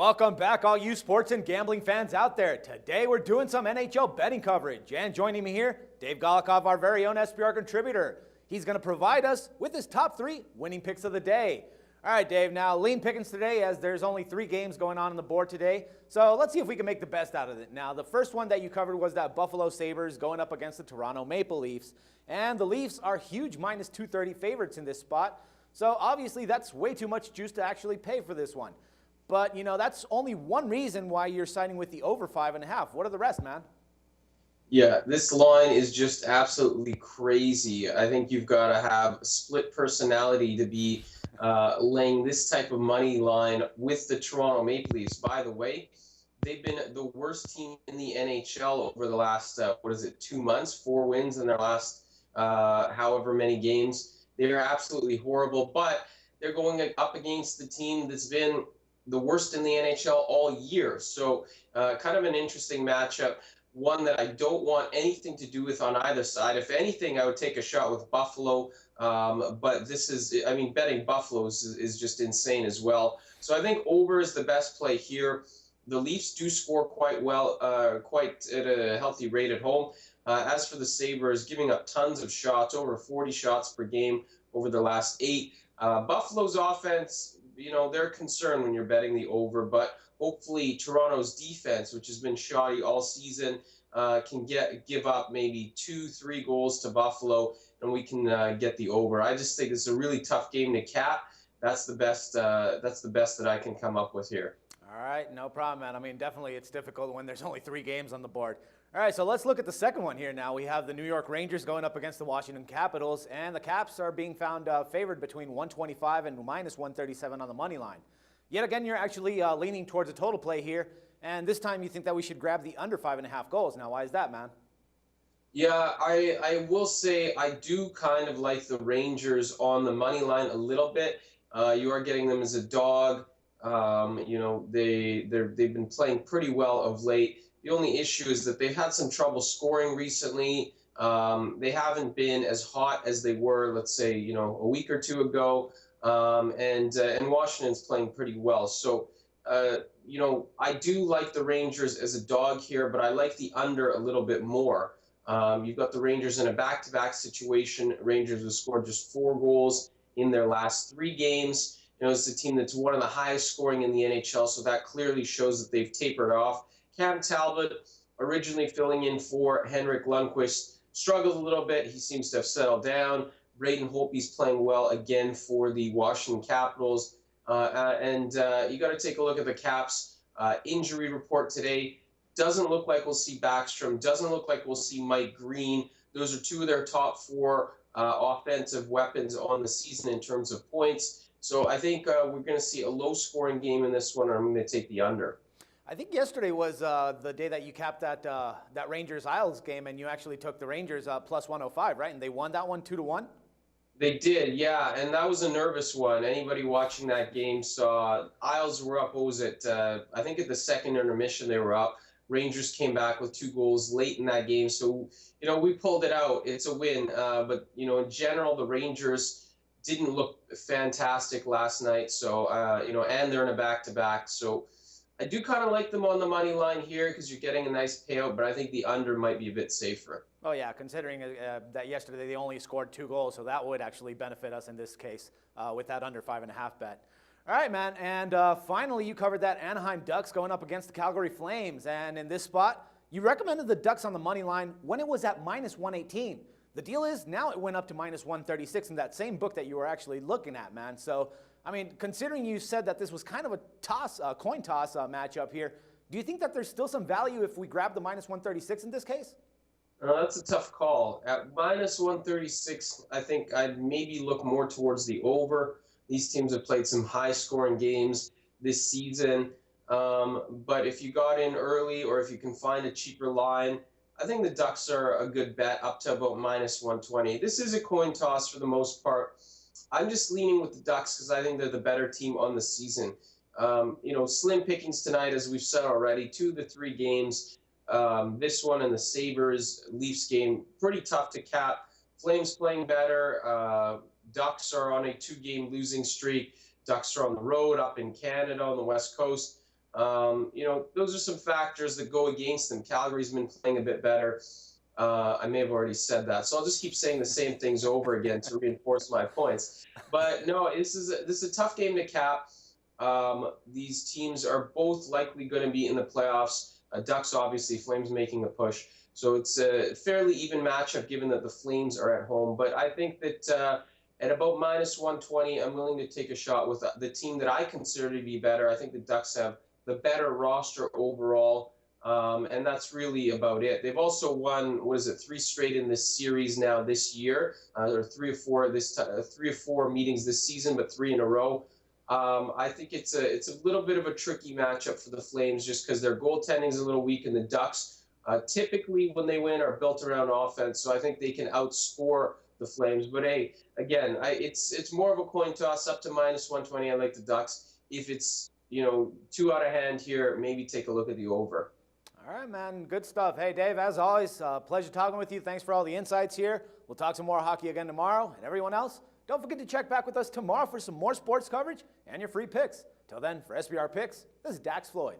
Welcome back, all you sports and gambling fans out there. Today we're doing some NHL betting coverage, and joining me here, Dave Golikov, our very own SBR contributor. He's going to provide us with his top 3 winning picks of the day. All right, Dave, now lean pickings today, as there's only 3 games going on the board today, so let's see if we can make the best out of it. Now, the first one that you covered was that Buffalo Sabres going up against the Toronto Maple Leafs, and the Leafs are huge minus 230 favorites in this spot, so obviously that's way too much juice to actually pay for this one. But, you know, that's only one reason why you're siding with the over 5.5. What are the rest, man? Yeah, this line is just absolutely crazy. I think you've got to have a split personality to be laying this type of money line with the Toronto Maple Leafs. By the way, they've been the worst team in the NHL over the last, 2 months? 4 wins in their last however many games. They're absolutely horrible, but they're going up against the team that's been the worst in the NHL all year. So kind of an interesting matchup, one that I don't want anything to do with on either side. If anything, I would take a shot with Buffalo. But this is, I mean, betting Buffalo is just insane as well. So I think over is the best play here. The Leafs do score quite well, quite at a healthy rate at home. As for the Sabres, giving up tons of shots, over 40 shots per game over the last 8. Buffalo's offense, you know, they're concerned when you're betting the over, but hopefully Toronto's defense, which has been shoddy all season, can give up maybe 2-3 goals to Buffalo, and we can get the over. I just think it's a really tough game to cap. That's the best. That's the best that I can come up with here. All right, no problem, man. I mean, definitely it's difficult when there's only 3 games on the board. All right, so let's look at the second one here now. We have the New York Rangers going up against the Washington Capitals, and the Caps are being found favored between 125 and minus 137 on the money line. Yet again, you're actually leaning towards a total play here, and this time you think that we should grab the under 5.5 goals. Now, why is that, man? Yeah, I will say I do kind of like the Rangers on the money line a little bit. You are getting them as a dog. You know, they've been playing pretty well of late. The only issue is that they've had some trouble scoring recently. They haven't been as hot as they were, let's say, you know, a week or 2 ago. And Washington's playing pretty well. So, you know, I do like the Rangers as a dog here, but I like the under a little bit more. You've got the Rangers in a back-to-back situation. Rangers have scored just 4 goals in their last 3 games. You know, it's a team that's one of the highest scoring in the NHL, so that clearly shows that they've tapered off. Cam Talbot, originally filling in for Henrik Lundqvist, struggled a little bit. He seems to have settled down. Braden Holtby's playing well again for the Washington Capitals. And you got to take a look at the Caps injury report today. Doesn't look like we'll see Backstrom. Doesn't look like we'll see Mike Green. Those are 2 of their top 4 offensive weapons on the season in terms of points. So I think we're going to see a low-scoring game in this one, and I'm going to take the under. I think yesterday was the day that you capped that Rangers-Isles game, and you actually took the Rangers plus 105, right? And they won that one 2-1? They did, yeah, and that was a nervous one. Anybody watching that game saw Isles were up, what was it? I think at the second intermission they were up. Rangers came back with 2 goals late in that game. So, you know, we pulled it out. It's a win. But, you know, in general, the Rangers didn't look fantastic last night. So, you know, and they're in a back-to-back. So I do kind of like them on the money line here because you're getting a nice payout, but I think the under might be a bit safer. Oh, yeah, considering that yesterday they only scored 2 goals, so that would actually benefit us in this case with that under 5.5 bet. All right, man, and finally you covered that Anaheim Ducks going up against the Calgary Flames, and in this spot, you recommended the Ducks on the money line when it was at minus 118. The deal is now it went up to minus 136 in that same book that you were actually looking at, man. So, I mean, considering you said that this was kind of a coin toss matchup here, do you think that there's still some value if we grab the minus 136 in this case? That's a tough call. At minus 136, I think I'd maybe look more towards the over. These teams have played some high-scoring games this season. But if you got in early or if you can find a cheaper line, I think the Ducks are a good bet up to about minus 120. This is a coin toss for the most part. I'm just leaning with the Ducks because I think they're the better team on the season. You know, slim pickings tonight, as we've said already, 2 of the 3 games. This one and the Sabres-Leafs game, pretty tough to cap. Flames playing better. Ducks are on a 2-game losing streak. Ducks are on the road up in Canada on the West Coast. Those are some factors that go against them. Calgary's been playing a bit better. I may have already said that, so I'll just keep saying the same things over again to reinforce my points. But no, this is a tough game to cap. These teams are both likely going to be in the playoffs. Ducks, obviously, Flames making a push. So it's a fairly even matchup given that the Flames are at home. But I think that at about minus 120, I'm willing to take a shot with the team that I consider to be better. I think the Ducks have the better roster overall. And that's really about it. They've also won, 3 straight in this series now this year, or 3 or 4 meetings this season, but 3 in a row. I think it's a little bit of a tricky matchup for the Flames just because their goaltending is a little weak, and the Ducks typically when they win are built around offense. So I think they can outscore the Flames. But hey, again, it's more of a coin toss up to minus 120. I like the Ducks. If it's too out of hand here, maybe take a look at the over. All right, man. Good stuff. Hey, Dave, as always, pleasure talking with you. Thanks for all the insights here. We'll talk some more hockey again tomorrow. And everyone else, don't forget to check back with us tomorrow for some more sports coverage and your free picks. Till then, for SBR Picks, this is Dax Floyd.